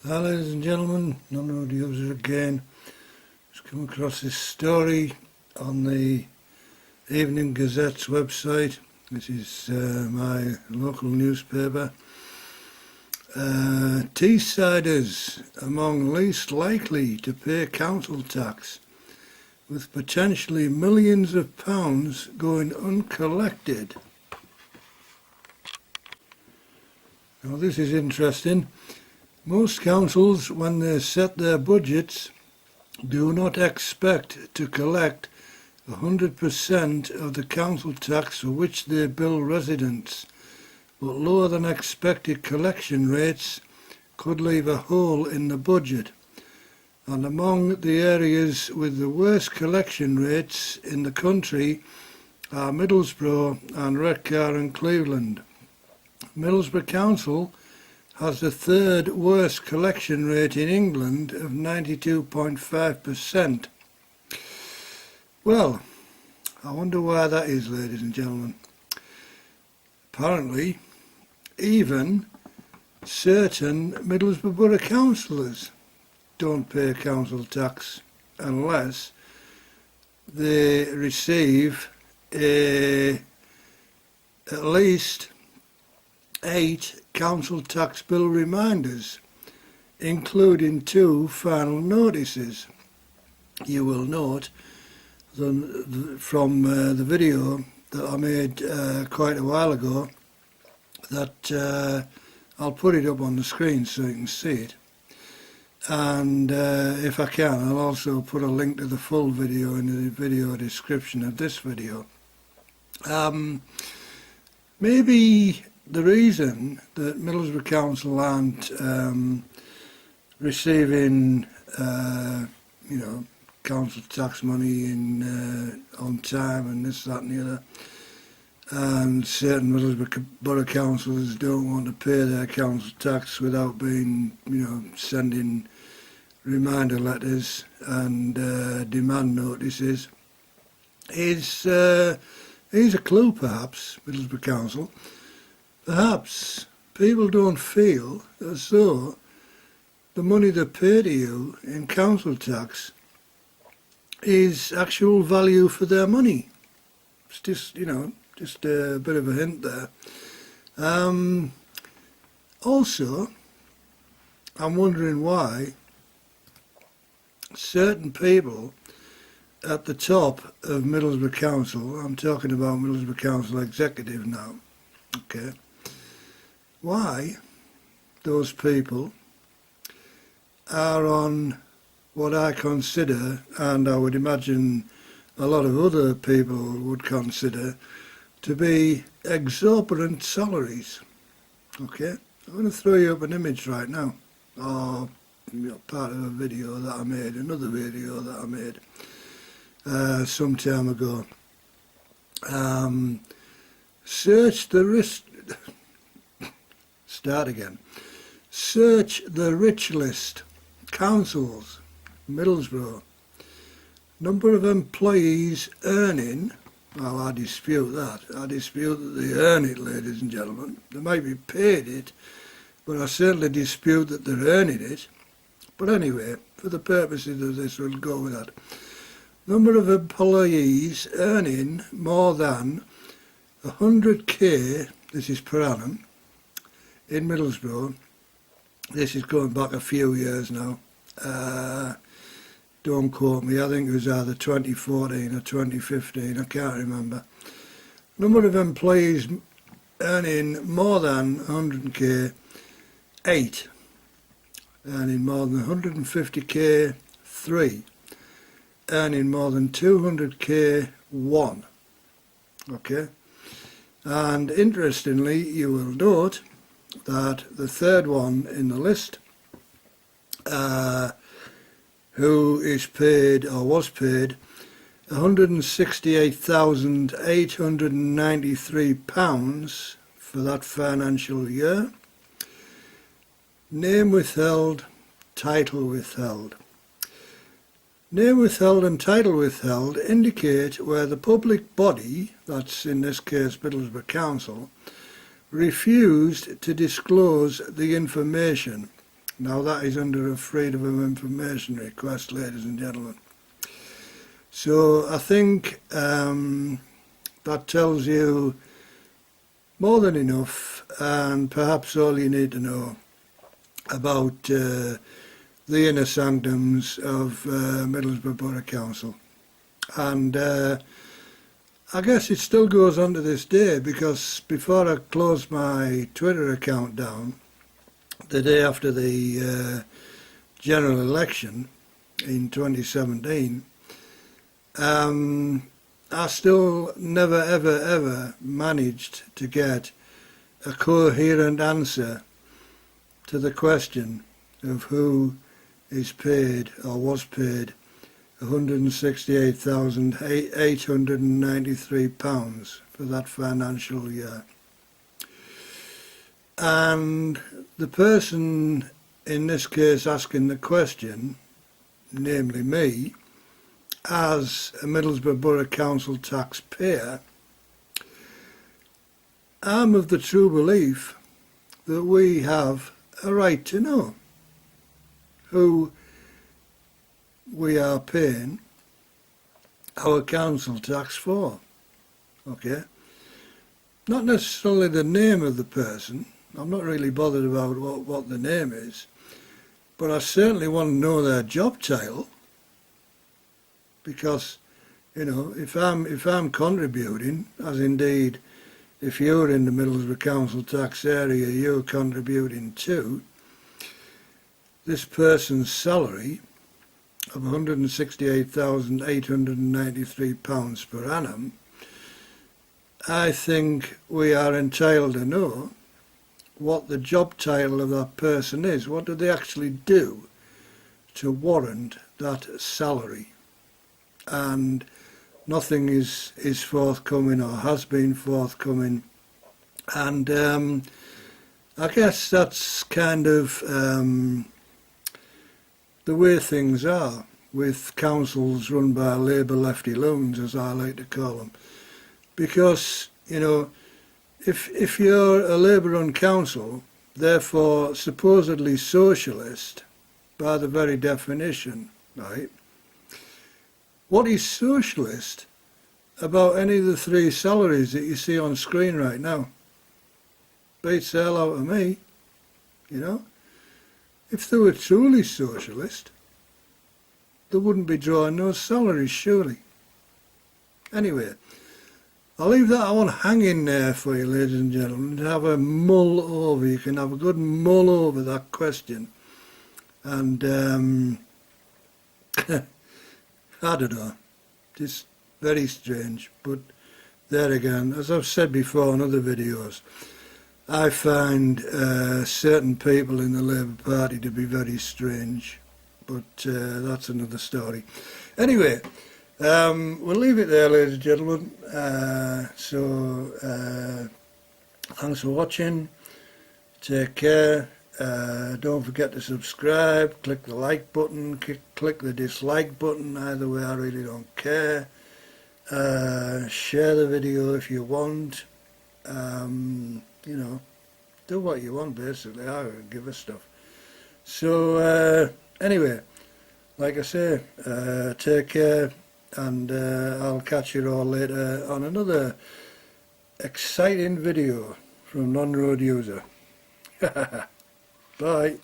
Hi ladies and gentlemen, non-road user again. Just come across this story on the Evening Gazette's website. This is my local newspaper. Teessiders among least likely to pay council tax, with potentially millions of pounds going uncollected. Now this is interesting. Most councils, when they set their budgets, do not expect to collect 100% of the council tax for which they bill residents, but lower than expected collection rates could leave a hole in the budget. And among the areas with the worst collection rates in the country are Middlesbrough and Redcar and Cleveland. Middlesbrough Council has the third worst collection rate in England of 92.5%. Well, I wonder why that is, ladies and gentlemen. Apparently, even certain Middlesbrough Borough Councillors don't pay council tax unless they receive at least 8 council tax bill reminders, including 2 final notices. You will note from the video that I made quite a while ago that I'll put it up on the screen so you can see it, and if I can I'll also put a link to the full video in the video description of this video. Maybe the reason that Middlesbrough Council aren't receiving, council tax money on time and this, that and the other, and certain Middlesbrough Borough Councillors don't want to pay their council tax without being, sending reminder letters and demand notices, is a clue perhaps, Middlesbrough Council. Perhaps people don't feel as though the money they pay to you in council tax is actual value for their money. It's just, just a bit of a hint there. Also, I'm wondering why certain people at the top of Middlesbrough Council, I'm talking about Middlesbrough Council Executive now, okay, why those people are on what I consider, and I would imagine a lot of other people would consider, to be exorbitant salaries. Okay, I'm going to throw you up an image right now, or part of a video that I made, another video that I made some time ago. Search the rich list. Councils, Middlesbrough. Number of employees earning, well, I dispute that. I dispute that they earn it, ladies and gentlemen. They might be paid it, but I certainly dispute that they're earning it. But anyway, for the purposes of this, we'll go with that. Number of employees earning more than 100k, this is per annum, in Middlesbrough. This is going back a few years now. Don't quote me, I think it was either 2014 or 2015, I can't remember. Number of employees earning more than 100k, 8. Earning more than 150k, 3. Earning more than 200k, 1. Okay? And interestingly, you will note that the third one in the list, who is paid or was paid £168,893 for that financial year. Name withheld, title withheld. Name withheld and title withheld indicate where the public body, that's in this case Middlesbrough Council, refused to disclose the information Now that is under a freedom of information request, ladies and gentlemen. So I think that tells you more than enough, and perhaps all you need to know about the inner sanctums of Middlesbrough Borough Council. And I guess it still goes on to this day, because before I closed my Twitter account down, the day after the general election in 2017, I still never ever managed to get a coherent answer to the question of who is paid or was paid £168,893 for that financial year. And the person in this case asking the question, namely me, as a Middlesbrough Borough Council taxpayer, I'm of the true belief that we have a right to know who we are paying our council tax for. Okay? Not necessarily the name of the person. I'm not really bothered about what the name is, but I certainly want to know their job title, because, you know, if I'm contributing, as indeed if you're in the Middlesbrough Council tax area, you're contributing too, this person's salary of £168,893 per annum, I think we are entitled to know what the job title of that person is. What do they actually do to warrant that salary? And nothing is forthcoming or has been forthcoming. And I guess that's kind of the way things are with councils run by Labour lefty loons, as I like to call them. Because, you know, if you're a Labour-run council, therefore supposedly socialist by the very definition, right? What is socialist about any of the three salaries that you see on screen right now? Beats the hell out of me, you know? If they were truly socialist, they wouldn't be drawing those salaries, surely. Anyway, I'll leave that one hanging there for you, ladies and gentlemen, to have a mull over. You can have a good mull over that question. And I don't know, just very strange. But there again, as I've said before in other videos, I find certain people in the Labour Party to be very strange, but that's another story. Anyway, we'll leave it there, ladies and gentlemen. Thanks for watching. Take care. Don't forget to subscribe, click the like button, click the dislike button, either way I really don't care. Share the video if you want. You know, do what you want basically, I don't give a stuff. So anyway, like I say, take care, and I'll catch you all later on another exciting video from Non-Road User. Bye.